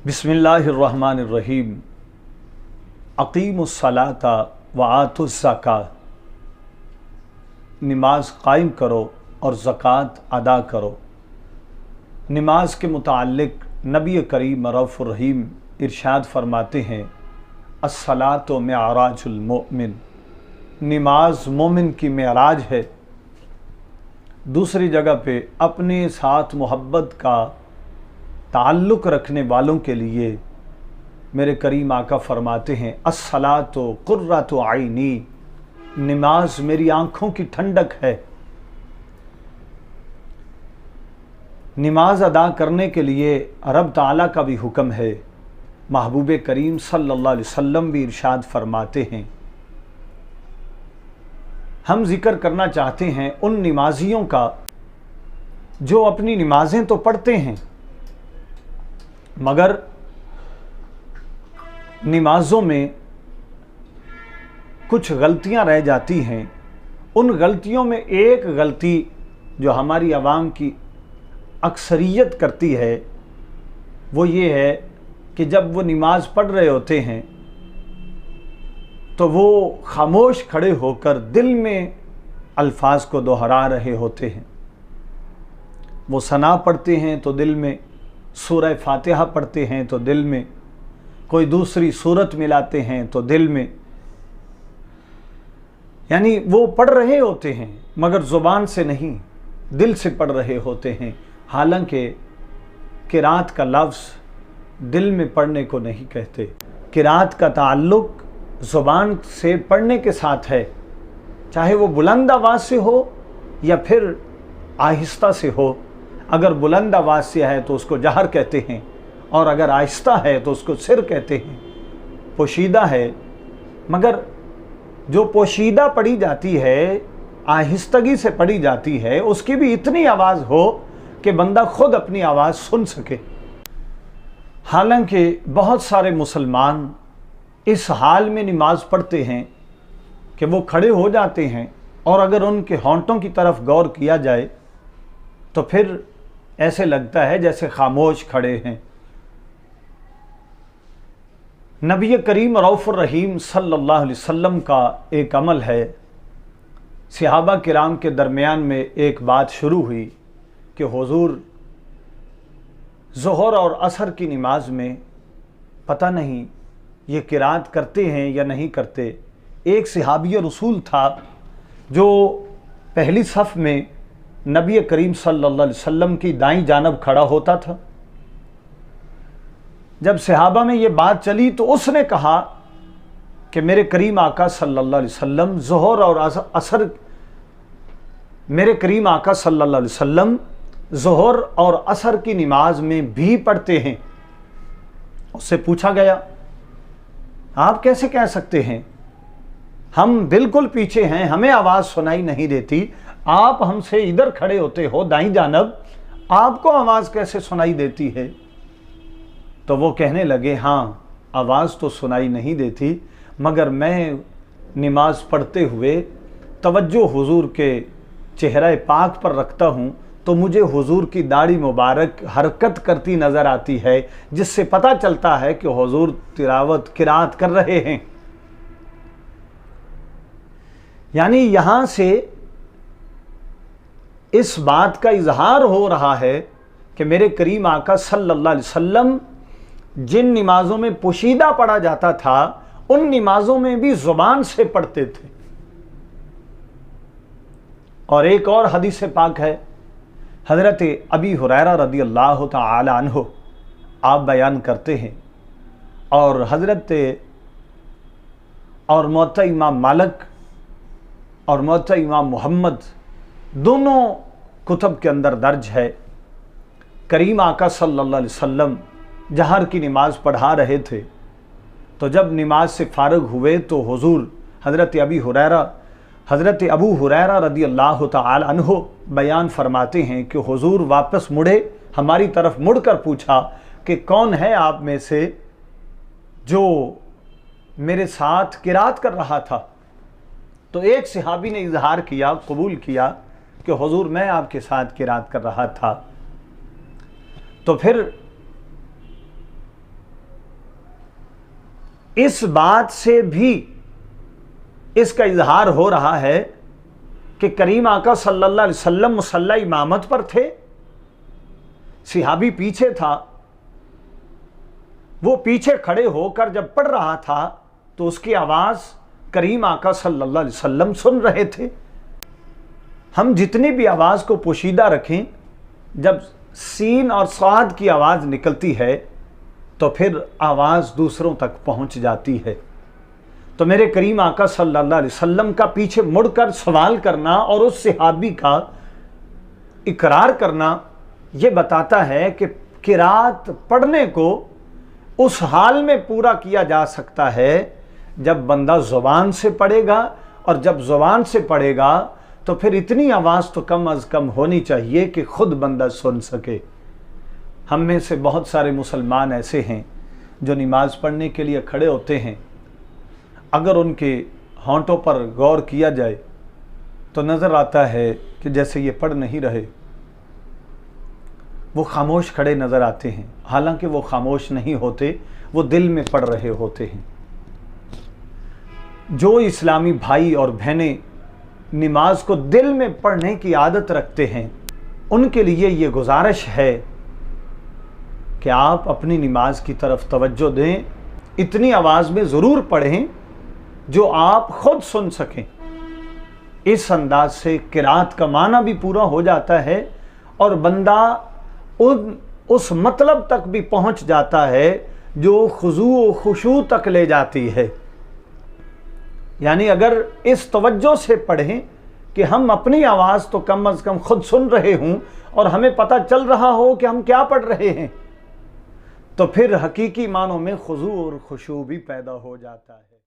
बिस्मिल्लाहिर्रहमानिर्रहीम। अकीमुस्सलाता व आतुज़्ज़कात, नमाज कायम करो और ज़कात अदा करो। नमाज के मुताल्लिक़ नबी करीम रऊफ़ुर रहीम इरशाद फरमाते हैं, अस्सलातु मिअराजुल मोमिन, नमाज मोमिन की मेराज है। दूसरी जगह पे अपने साथ मोहब्बत का ताल्लुक़ रखने वालों के लिए मेरे करीम आका फरमाते हैं, अस्सलातु कुर्रतु आइनी, नमाज मेरी आँखों की ठंडक है। नमाज अदा करने के लिए रब ताला का भी हुक्म है। महबूब करीम सल्लल्लाहु अलैहि वसल्लम भी इरशाद फरमाते हैं। हम जिक्र करना चाहते हैं उन नमाजियों का जो अपनी नमाजें तो पढ़ते हैं मगर नमाज़ों में कुछ गलतियां रह जाती हैं। उन गलतियों में एक गलती जो हमारी आवाम की अक्सरियत करती है वो ये है कि जब वो नमाज पढ़ रहे होते हैं तो वो खामोश खड़े होकर दिल में अल्फाज को दोहरा रहे होते हैं। वो सना पढ़ते हैं तो दिल में, सूरह फातिहा पढ़ते हैं तो दिल में, कोई दूसरी सूरत मिलाते हैं तो दिल में, यानी वो पढ़ रहे होते हैं मगर ज़ुबान से नहीं, दिल से पढ़ रहे होते हैं। हालांकि किरात का लफ्ज़ दिल में पढ़ने को नहीं कहते। किरात का ताल्लुक़ ज़ुबान से पढ़ने के साथ है, चाहे वो बुलंद आवाज़ से हो या फिर आहिस्ता से हो। अगर बुलंद आवाज़ से है तो उसको जहर कहते हैं और अगर आहिस्ता है तो उसको सिर कहते हैं। पोशीदा है, मगर जो पोशीदा पढ़ी जाती है, आहिस्तगी से पढ़ी जाती है, उसकी भी इतनी आवाज़ हो कि बंदा खुद अपनी आवाज़ सुन सके। हालांकि बहुत सारे मुसलमान इस हाल में नमाज पढ़ते हैं कि वो खड़े हो जाते हैं और अगर उनके होंठों की तरफ गौर किया जाए तो फिर ऐसे लगता है जैसे खामोश खड़े हैं। नबी करीम रऊफ़ुर रहीम सल्लल्लाहु अलैहि वसल्लम का एक अमल है। सहाबा किराम के दरमियान में एक बात शुरू हुई कि हुज़ूर ज़ोहर और असर की नमाज में पता नहीं ये किरात करते हैं या नहीं करते। एक सहाबी रसूल था जो पहली सफ़ में नबी करीम सल्लल्लाहु अलैहि वसल्लम की दाईं जानब खड़ा होता था। जब सहाबा में ये बात चली तो उसने कहा कि मेरे करीम आका सल्लल्लाहु अलैहि वसल्लम ज़ोहर और असर, मेरे करीम आका सल्लल्लाहु अलैहि वसल्लम ज़ोहर और असर की नमाज में भी पढ़ते हैं। उससे पूछा गया, आप कैसे कह सकते हैं, हम बिल्कुल पीछे हैं, हमें आवाज़ सुनाई नहीं देती, आप हमसे इधर खड़े होते हो दाईं जानब, आपको आवाज़ कैसे सुनाई देती है? तो वो कहने लगे, हाँ आवाज़ तो सुनाई नहीं देती मगर मैं नमाज पढ़ते हुए तवज्जो हुजूर के चेहरे पाक पर रखता हूँ तो मुझे हुजूर की दाढ़ी मुबारक हरकत करती नज़र आती है, जिससे पता चलता है कि हुजूर तिलावत किरात कर रहे हैं। यानी यहाँ से इस बात का इजहार हो रहा है कि मेरे करीम आका सल्लल्लाहु अलैहि वसल्लम जिन नमाज़ों में पोशीदा पढ़ा जाता था उन नमाज़ों में भी ज़ुबान से पढ़ते थे। और एक और हदीस पाक है, हज़रत अबी हुरैरा रदी अल्लाह तआला अन्हु आप बयान करते हैं और हज़रत और मुअत्ता इमाम मालिक और मुअत्ता इमाम मुहम्मद दोनों कुतुब के अंदर दर्ज है, करीम आका सल्लल्लाहु अलैहि वसल्लम जहर की नमाज पढ़ा रहे थे तो जब नमाज से फारग हुए तो हुजूर हज़रत अबू हुरैरा रदी अल्लाह तआला अन्हु बयान फरमाते हैं कि हुजूर वापस मुड़े, हमारी तरफ मुड़कर पूछा कि कौन है आप में से जो मेरे साथ किरात कर रहा था? तो एक सहाबी ने इजहार किया, कबूल किया कि हुजूर मैं आपके साथ किरात कर रहा था। तो फिर اس بات سے بھی اس کا اظہار ہو رہا ہے کہ کریم آقا صلی اللہ علیہ وسلم مصلی امامت پر تھے، صحابی پیچھے تھا، وہ پیچھے کھڑے ہو کر جب پڑھ رہا تھا تو اس کی آواز کریم آقا صلی اللہ علیہ وسلم سن رہے تھے۔ ہم جتنی بھی آواز کو پوشیدہ رکھیں، جب سین اور صاد کی آواز نکلتی ہے تو پھر آواز دوسروں تک پہنچ جاتی ہے۔ تو میرے کریم آقا صلی اللہ علیہ وسلم کا پیچھے مڑ کر سوال کرنا اور اس صحابی کا اقرار کرنا یہ بتاتا ہے کہ قرات پڑھنے کو اس حال میں پورا کیا جا سکتا ہے جب بندہ زبان سے پڑھے گا، اور جب زبان سے پڑھے گا تو پھر اتنی آواز تو کم از کم ہونی چاہیے کہ خود بندہ سن سکے۔ ہم میں سے بہت سارے مسلمان ایسے ہیں جو نماز پڑھنے کے لیے کھڑے ہوتے ہیں، اگر ان کے ہونٹوں پر غور کیا جائے تو نظر آتا ہے کہ جیسے یہ پڑھ نہیں رہے، وہ خاموش کھڑے نظر آتے ہیں، حالانکہ وہ خاموش نہیں ہوتے، وہ دل میں پڑھ رہے ہوتے ہیں۔ جو اسلامی بھائی اور بہنیں نماز کو دل میں پڑھنے کی عادت رکھتے ہیں، ان کے لیے یہ گزارش ہے کہ آپ اپنی نماز کی طرف توجہ دیں، اتنی آواز میں ضرور پڑھیں جو آپ خود سن سکیں۔ اس انداز سے قرات کا معنی بھی پورا ہو جاتا ہے اور بندہ اس مطلب تک بھی پہنچ جاتا ہے جو خضوع و خشوع تک لے جاتی ہے۔ یعنی اگر اس توجہ سے پڑھیں کہ ہم اپنی آواز تو کم از کم خود سن رہے ہوں اور ہمیں پتہ چل رہا ہو کہ ہم کیا پڑھ رہے ہیں، تو پھر حقیقی معنوں میں خضوع اور خشوع بھی پیدا ہو جاتا ہے۔